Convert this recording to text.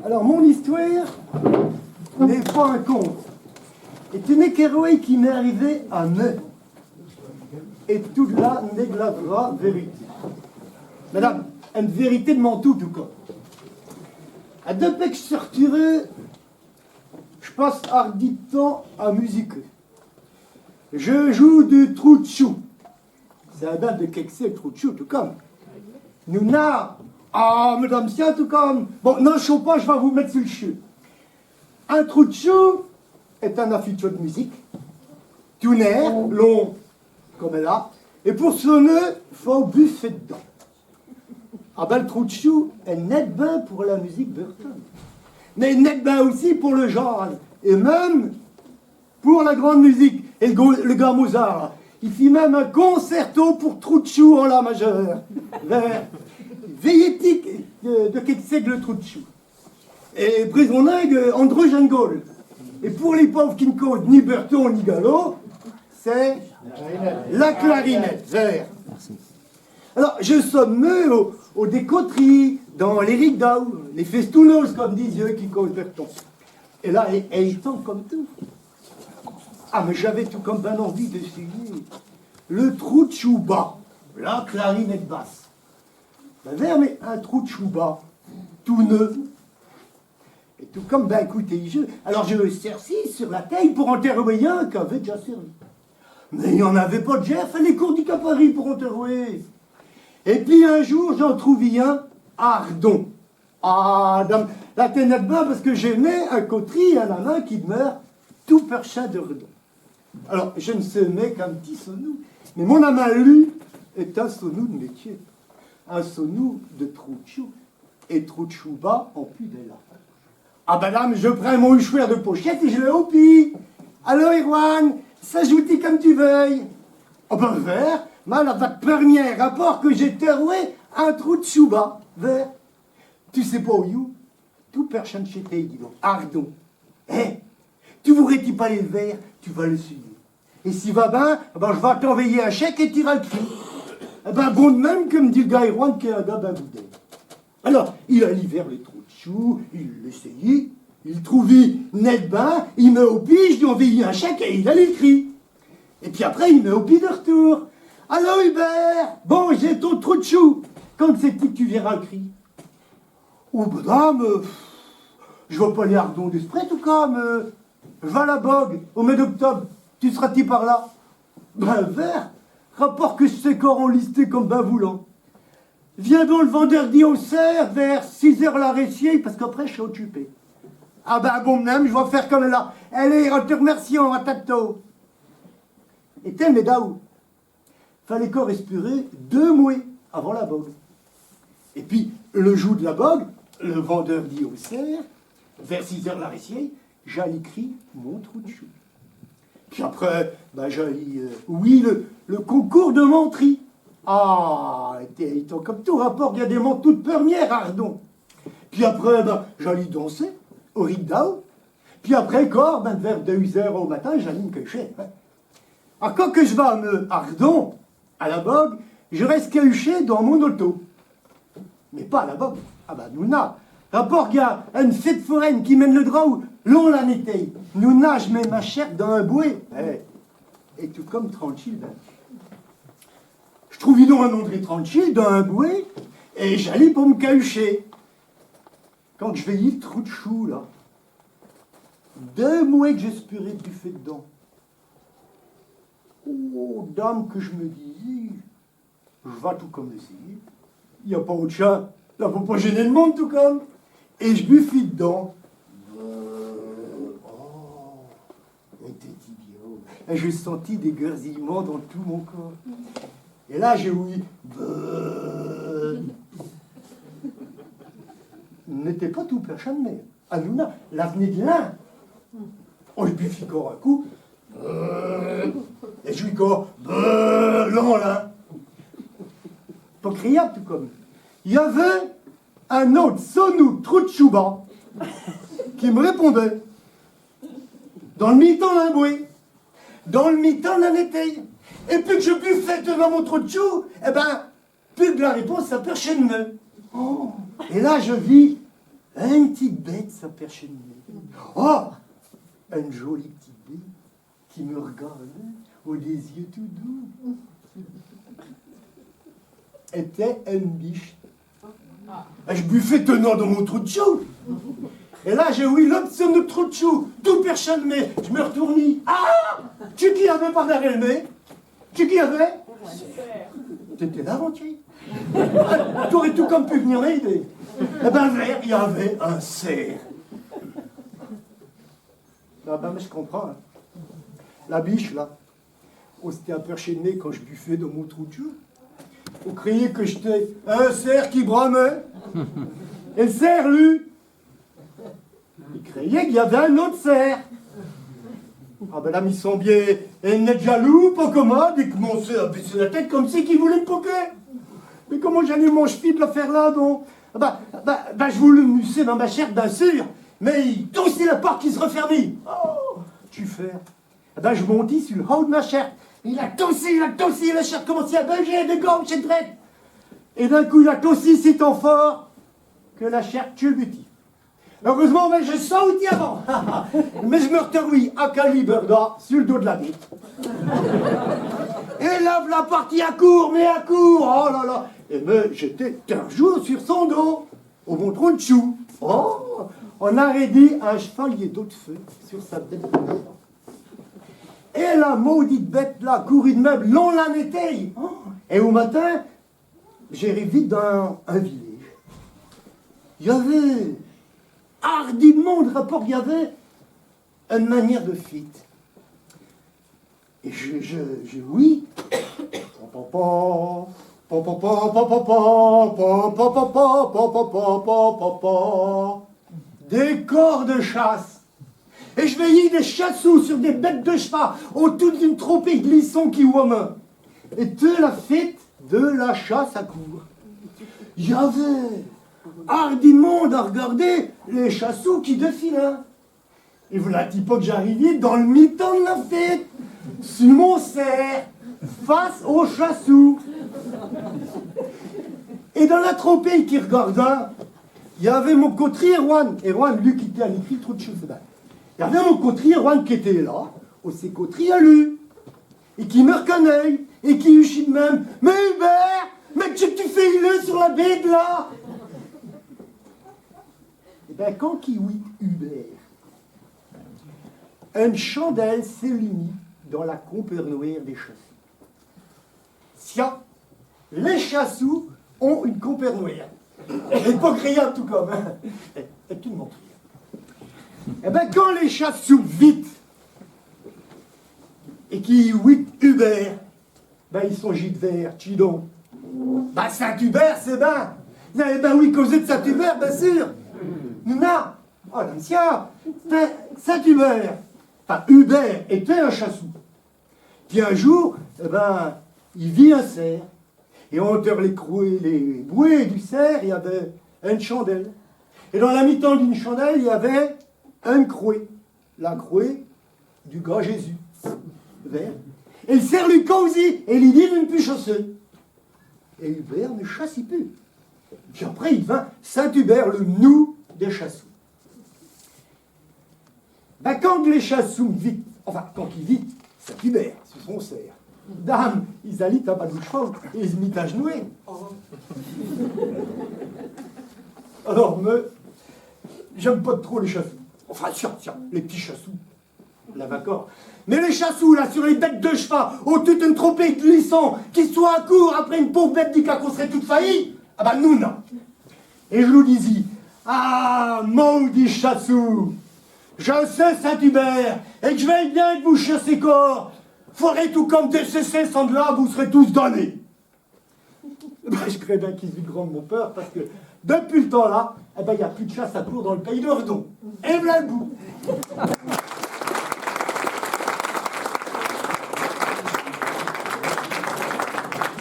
Alors, mon histoire n'est pas un conte. C'est une équerrouille qui m'est arrivée à mai. Et tout là n'est que la vraie vérité. Madame, une vérité de mon tout cas. Depuis que je suis retiré, je passe hardi temps à musiquer. Je joue du trou de chou. C'est un date de quelque chose, trou de chou, tout comme. Nous n'a. Ah, madame, tiens, tout comme. Bon, non, je ne sais pas, je vais vous mettre sur le chou. Un trou de chou est un afficheur de musique, tout nerf, long, comme là, et pour sonner, il faut buffer dedans. Ah ben, le trou de chou est net bien pour la musique Burton, mais net bien aussi pour le genre, et même pour la grande musique. Et le gars Mozart, il fit même un concerto pour trou de chou en la majeure, vers Veilletique de quelque le trou de chou. Et Brisonningue, André Gaulle. Et pour les pauvres qui ne codent ni Burton ni Gallo, c'est la clarinette, vert. Alors, je sommeux aux décoteries, dans les rideaux, les festounos, comme disent eux qui causent Burton. Et là, il tombe comme tout. Ah, mais j'avais tout comme ben envie d'essayer. Le trou de chou bas, la clarinette basse. Ben, vert, mais un trou de chou bas, tout neuf. Et tout comme, ben écoutez, alors je me sercis sur la taille pour enterrer un qui avait déjà servi. Mais il n'y en avait pas déjà, il fallait courdic à Paris pour enterrer. Et puis un jour, j'en trouvai un à Ardon. Ah, dans la ténèbre bas, parce que j'aimais un coterie à la main qui demeure tout perchin de Redon. Alors, je ne semais qu'un petit sonou, mais mon amant, lui, est un sonou de métier. Un sonou de trou de chou, et trou de chou bas en pudella. Ah ben là, je prends mon huchoir de pochette et je le hopie. Alors, Erwan, s'ajouter comme tu veuilles. Oh ben, vert, mal à votre premier rapport que j'ai terroué un trou de chouba, vert. Tu sais pas où you? Tout personne chez toi, dis donc. Ardon. Eh, tu voudrais-tu pas les verts? Tu vas le suivre. Et si va ben, je vais t'envoyer un chèque et t'iras le cri. Eh ben, bon de même que me dit le gars Erwan qui est un gars ben boudin. Alors, il allait vers le trou de chou, il l'essayait, il trouvait net bain, il me hopie, je lui envoyais un chèque et il allait le cri. Et puis après, il me hopie de retour. Alors Hubert, bon, j'ai ton trou de chou. Quand c'est-il que tu verras le cri? Oh, madame, je vois pas les Ardons d'esprit, tout comme. Je vais à la bogue, au mois d'octobre. Tu seras-tu par là? Ben, vert, rapport que je sais corps en listé comme ben voulant. Viens donc le vendredi au cerf vers 6h la récier, parce qu'après je suis occupé. Ah ben bon même, je vais faire comme là. Allez, on te remercie, à tato. Et tel médaou, fallait qu'on respirer 2 mois avant la bogue. Et puis, le jour de la bogue, le vendeur dit au cerf, vers 6h la récier, j'allais écrire mon trou de chou. Puis après, ben j'allais, oui, le concours de menterie. Ah, étant comme tout rapport, il y a des manteaux de première, Ardon. Puis après, ben, j'allais danser au Riddau. Puis après, corps, ben, vers 2h au matin, j'allais me cacher. Hein. Ah, quand que je vais à Ardon, à la bogue, je reste caché dans mon auto. Mais pas à la bogue. Ah ben, nous n'a. Rapport qu'il y a une fête foraine qui mène le drap où l'on la nettoie. Nous n'a, je mets ma chair dans un bouet. Et tout comme tranquille, ben. Je trouvais donc un André tranquille dans un bouet, et j'allais pour me cahucher. Quand je veillais le trou de chou, là, 2 mois que j'espérais du fait dedans. Oh, dame, que je me disais, je vais tout comme essayer. Il n'y a pas autre chat, là, faut pas gêner le monde, tout comme. Et je buffis dedans. Et je sentis des grésillements dans tout mon corps. Et là, j'ai ouï. N'était pas tout personne, mais à nous, l'avenir de l'un. Oh, je buffis encore un coup. Et je suis encore. Là, là. Pas criable, tout comme. Il y avait un autre sonou trou de chouba qui me répondait. Dans le mi-temps d'un bouet, dans le mi-temps d'un été. Et puis que je buffais devant mon trou de chou, eh ben, plus de la réponse, ça perchait de me. Oh. Et là, je vis une petite bête, ça perchait de nez. Oh, un joli petit bête qui me regardait aux des yeux tout doux. Était une biche. Je buffais tenant dans mon trou de chou. Et là, j'ai ouï l'option de trou de chou, tout perché de nez. Je me retournis. Ah, tu qui avait par derrière le nez? Tu qui avait? T'étais là, mon tu t'aurais tout comme pu venir m'aider. Eh ben, vers, il y avait un cerf. Ah ben, mais je comprends. Hein. La biche, là, on s'était un perché de nez quand je buffais dans mon trou de chou. On criait que j'étais un cerf qui bramait. Et le cerf, lui, il criait qu'il y avait un autre cerf. Ah ben là, ils sont bien, et net jaloux, pas commode, et commençait à baisser la tête comme si qu'il voulait me poquer. Mais comment j'en ai mon cheville de le faire là, donc? Je voulais me musser dans ma chair, bien sûr, mais il toussait la porte qui se refermit. Oh, tu fais. Je montis sur le haut de ma chair. Il a tossé, la chair commençait à bouger de gauche et de droite. Et d'un coup, il a tossé si tant fort que la chair culbutit. Heureusement, mais je sautais avant. Mais je me retrouve à calibre d'or sur le dos de la bête. Et là, la partie à court, oh là là. Et me j'étais un jour sur son dos, au bon trou de chou. Oh, on aurait dit un chevalier d'eau de feu sur sa tête de chou. Et la maudite bête là, courue de meubles, l'on la nettoie. Oh, et au matin, j'irai vite dans un village. Il y avait hardiment de rapport, il y avait une manière de fit. Et oui. Des corps de chasse. Et je veillais des chassous sur des bêtes de cheval, autour d'une tropée glissant qui ouame. Et de la fête de la chasse à court. Il y avait hardiment à regarder les chassous qui défilaient. Et voilà, petit peu que j'arrivais dans le mi-temps de la fête, sur mon cerf, face aux chassous. Et dans la tropée qui regardait, il y avait mon coterie Erwan. Erwan, lui, qui était à l'écrit trop de choses. Il y avait mon coterie Erwan qui était là, au ses coteries à lui, et qui me reconnaît, et qui uchit de même. Mais Hubert, mais qu'est-ce que tu fais le sur la bête là? Et bien, quand qui oui, Hubert, une chandelle s'illumine dans la compère-noire des chassous. Tiens, les chassous ont une compère noire. Elle n'est pas criante tout comme. Hein. Elle est tout le monde criante. Eh bien, quand les chassous vite et qui huit Hubert, ben ils sont gîtes verts, chidon. Ben Saint-Hubert, c'est ben. Eh ben oui, causé de Saint-Hubert, bien sûr. Non, oh l'ancien, Saint-Hubert. Enfin, Hubert était un chassou. Puis un jour, eh ben, il vit un cerf. Et entre les bouées du cerf, il y avait une chandelle. Et dans la mi-temps d'une chandelle, il y avait un crouet. La crouet du gars Jésus. Vert. Et le cerf lui causit, et il dit de ne plus chasser. Et Hubert ne chassit plus. Puis après, il devint Saint-Hubert, le nous des chassous. Ben, quand les chassous vit, enfin, quand ils vit Saint-Hubert, c'est son cerf. Dame, ils allaient à pas de cheval et ils se mit à genouer. Alors, j'aime pas trop les chassous. Enfin, tiens, les petits chassous. Là, d'accord. Mais les chassous, là, sur les bêtes de cheval, au toute une tropée glissant, qui soit à court après une pauvre bête du cas qu'on serait toute faillie, ah ben, nous, non. Et je nous disais, ah, maudit chassou, je sais Saint-Hubert, et que je vais bien que vous chassez corps. Ferez tout comme des cessés, sans de là, vous serez tous donnés. Ben, je crée bien qu'ils aient grandement peur, parce que depuis le temps là, eh ben, il n'y a plus de chasse à court dans le pays d'Ordon. Et voilà le bout.